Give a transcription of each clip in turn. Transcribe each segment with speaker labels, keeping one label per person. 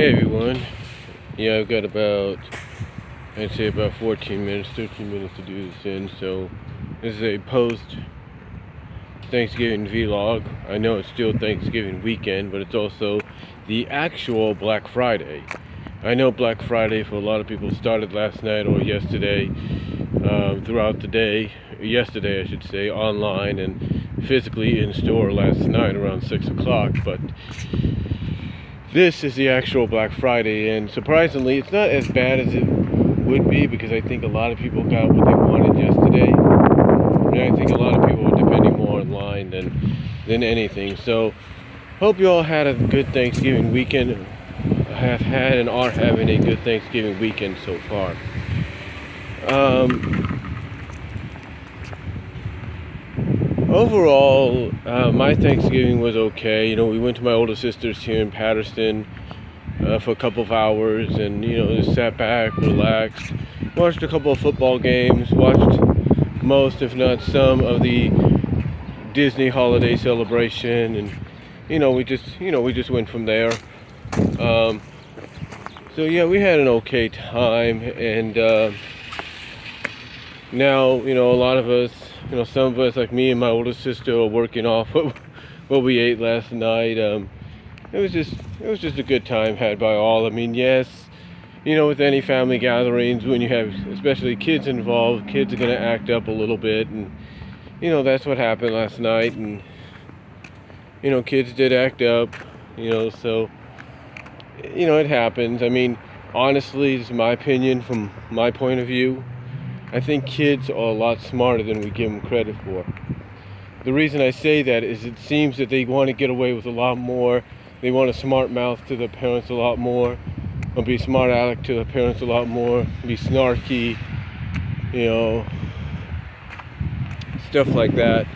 Speaker 1: Hey everyone. Yeah, I've got I'd say about 14 minutes, 13 minutes to do this in. So this is a post Thanksgiving vlog. I know it's still Thanksgiving weekend, but it's also the actual Black Friday. I know Black Friday for a lot of people started last night or yesterday, throughout the day, yesterday I should say, online and physically in store last night around 6 o'clock, but this is the actual Black Friday, and surprisingly, it's not as bad as it would be because I think a lot of people got what they wanted yesterday. And I think a lot of people are depending more online than anything. So, hope you all had a good Thanksgiving weekend. Have had and are having a good Thanksgiving weekend so far. Overall, my Thanksgiving was okay. You know, we went to my older sister's here in Patterson for a couple of hours, and just sat back, relaxed, watched a couple of football games, watched most, if not some, of the Disney holiday celebration, and we just went from there. So yeah, we had an okay time, and now a lot of us. Some of us, like me and my older sister, are working off what we ate last night. It was just a good time had by all. I mean, yes, with any family gatherings, when you have especially kids involved, kids are gonna act up a little bit, and that's what happened last night. And kids did act up. So it happens. I mean, honestly, this is my opinion from my point of view. I think kids are a lot smarter than we give them credit for. The reason I say that is it seems that they want to get away with a lot more. They want to smart mouth to their parents a lot more, or be smart aleck to their parents a lot more, be snarky, stuff like that.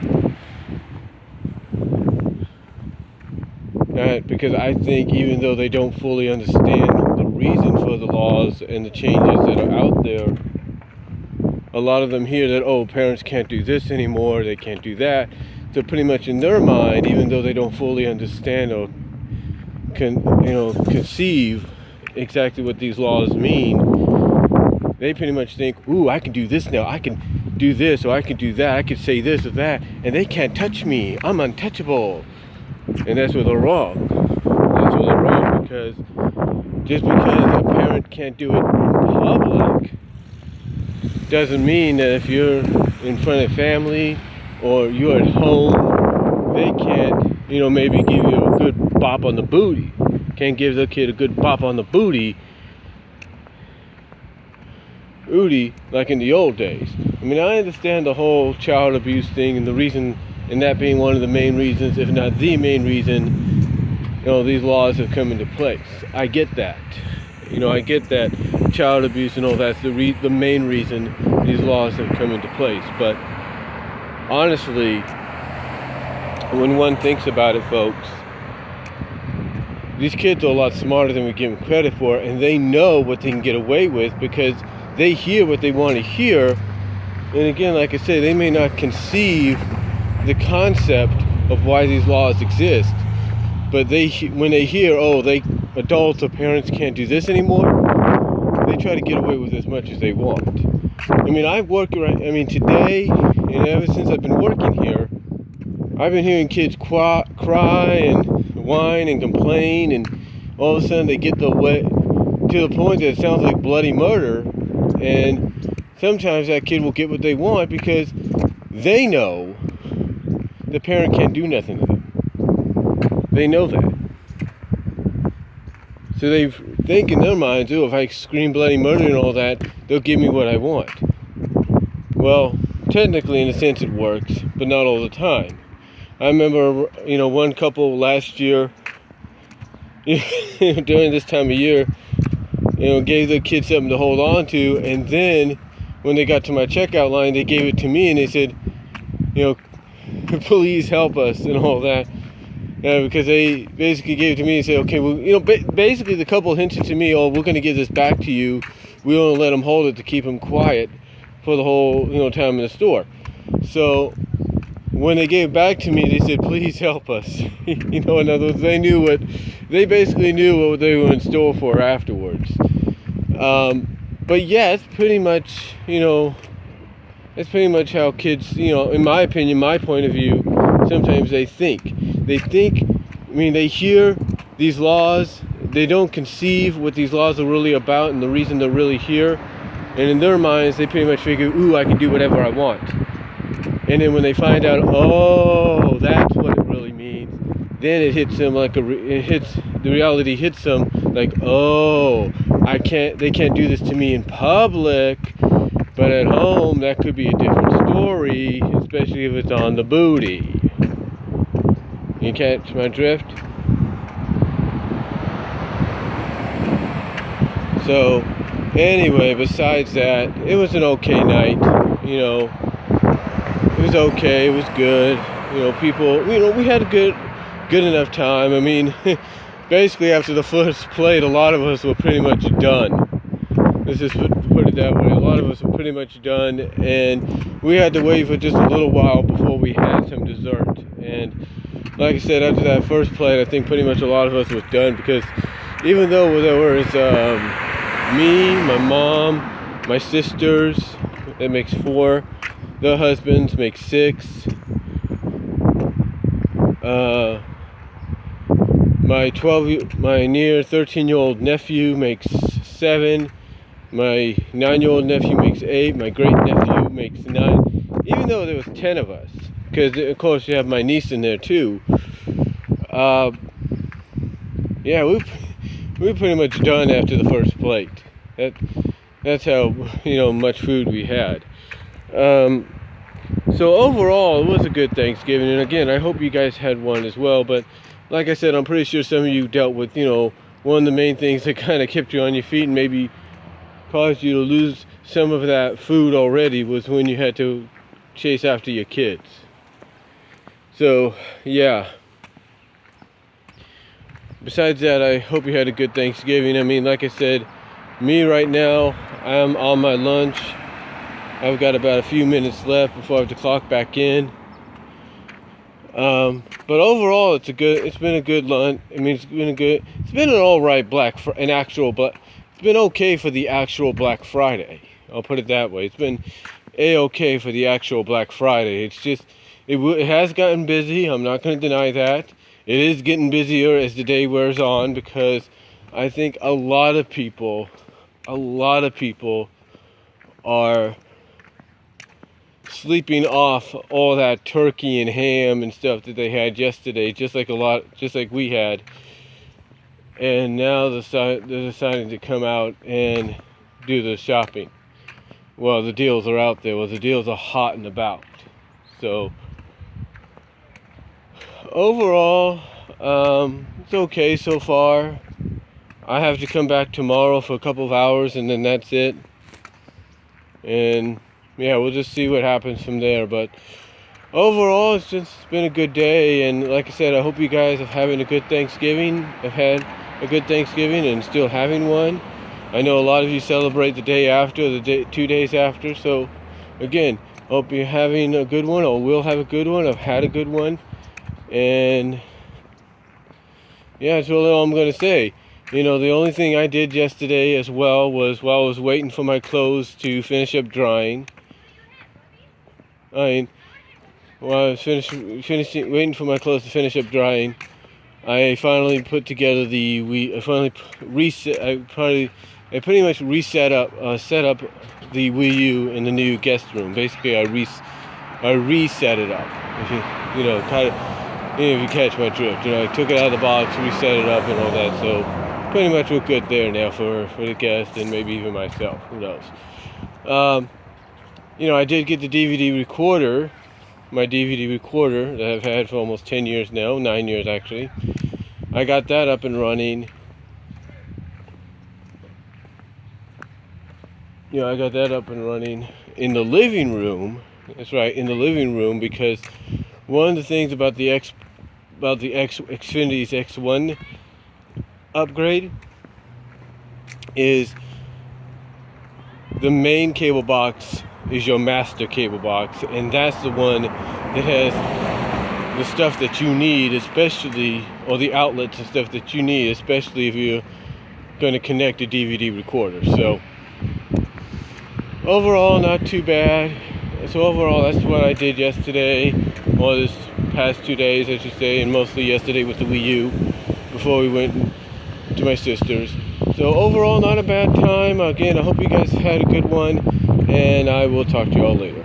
Speaker 1: Because I think even though they don't fully understand the reason for the laws and the changes that are out there, a lot of them hear that, parents can't do this anymore, they can't do that. So pretty much in their mind, even though they don't fully understand or conceive exactly what these laws mean, they pretty much think, I can do this now, I can do this, or I can do that, I can say this or that, and they can't touch me, I'm untouchable. And that's where they're wrong. That's where they're wrong, because just because a parent can't do it in public doesn't mean that if you're in front of family or you're at home, they can't, maybe give you a good bop on the booty. Can't give the kid a good bop on the booty like in the old days. I mean, I understand the whole child abuse thing, and the reason, and that being one of the main reasons, if not the main reason, these laws have come into place. I get that. I get that child abuse and all that's the main reason these laws have come into place. But honestly, when one thinks about it, folks, these kids are a lot smarter than we give them credit for, and they know what they can get away with because they hear what they want to hear. And again, like I said, they may not conceive the concept of why these laws exist, but when they hear, adults or parents can't do this anymore, they try to get away with as much as they want. I mean, today, and ever since I've been working here, I've been hearing kids cry and whine and complain, and all of a sudden they get to the point that it sounds like bloody murder, and sometimes that kid will get what they want because they know the parent can't do nothing to them. They know that. So they think in their minds, if I scream bloody murder and all that, they'll give me what I want. Well, technically in a sense it works, but not all the time. I remember, one couple last year, during this time of year, gave the kids something to hold on to, and then when they got to my checkout line, they gave it to me and they said, please help us and all that. Because they basically gave it to me and said, okay, well, basically the couple hinted to me, we're going to give this back to you. We want to let them hold it to keep them quiet for the whole, time in the store. So when they gave it back to me, they said, please help us. In other words, they basically knew what they were in store for afterwards. But yeah, it's pretty much, that's pretty much how kids, in my opinion, my point of view, sometimes they think. They hear these laws, they don't conceive what these laws are really about and the reason they're really here. And in their minds, they pretty much figure, ooh, I can do whatever I want. And then when they find out, oh, that's what it really means, then it hits them the reality hits them like, oh, they can't do this to me in public, but at home, that could be a different story, especially if it's on the booty. You catch my drift? So, anyway, besides that, it was an okay night, It was okay, it was good, we had a good enough time. I mean, basically after the first plate, a lot of us were pretty much done. Let's just put it that way. A lot of us were pretty much done, and we had to wait for just a little while before we had some dessert. And like I said, after that first plate, I think pretty much a lot of us was done, because even though there was me, my mom, my sisters, that makes 4, their husbands make 6, my near 13-year-old nephew makes 7, my 9-year-old nephew makes 8, my great nephew makes 9, even though there was 10 of us, because of course you have my niece in there too. Yeah, we were pretty much done after the first plate. That's how much food we had. So overall, it was a good Thanksgiving, and again, I hope you guys had one as well. But like I said, I'm pretty sure some of you dealt with one of the main things that kind of kept you on your feet and maybe caused you to lose some of that food already was when you had to chase after your kids. So yeah. Besides that, I hope you had a good Thanksgiving. I mean, like I said, me right now, I'm on my lunch. I've got about a few minutes left before I have to clock back in. But overall, it's been a good lunch. I mean, it's been an alright it's been okay for the actual Black Friday. I'll put it that way. It's been a-okay for the actual Black Friday. It's just, it has gotten busy. I'm not going to deny that. It is getting busier as the day wears on, because I think a lot of people are sleeping off all that turkey and ham and stuff that they had yesterday, just like we had. And now they're deciding to come out and do the shopping. Well, the deals are out there. Well, the deals are hot and about. So overall, it's okay so far. I have to come back tomorrow for a couple of hours, and then that's it. And yeah, we'll just see what happens from there. But overall, it's just been a good day. And like I said, I hope you guys are having a good Thanksgiving. Have had a good Thanksgiving and still having one. I know a lot of you celebrate the day after, 2 days after. So again, hope you're having a good one, or will have a good one. I've had a good one. And yeah, that's really all I'm going to say. The only thing I did yesterday as well was, while I was waiting for my clothes to finish up drying, while I was waiting for my clothes to finish up drying, I finally put together I pretty much set up the Wii U in the new guest room. Basically, I reset it up. If you catch my drift, I took it out of the box, reset it up, and all that. So pretty much we're good there now for the guest and maybe even myself. Who knows? I did get the DVD recorder, my DVD recorder that I've had for almost 10 years now, 9 years actually. I got that up and running. I got that up and running in the living room. That's right, in the living room, because one of the things about the Xfinity's X1 upgrade is the main cable box is your master cable box, and that's the one that has the stuff that you need, especially, or the outlets and stuff that you need, especially if you're going to connect a DVD recorder. So overall, not too bad. So overall, that's what I did yesterday, or this past 2 days, I should say, and mostly yesterday with the Wii U before we went to my sister's. So overall, not a bad time. Again, I hope you guys had a good one, and I will talk to you all later.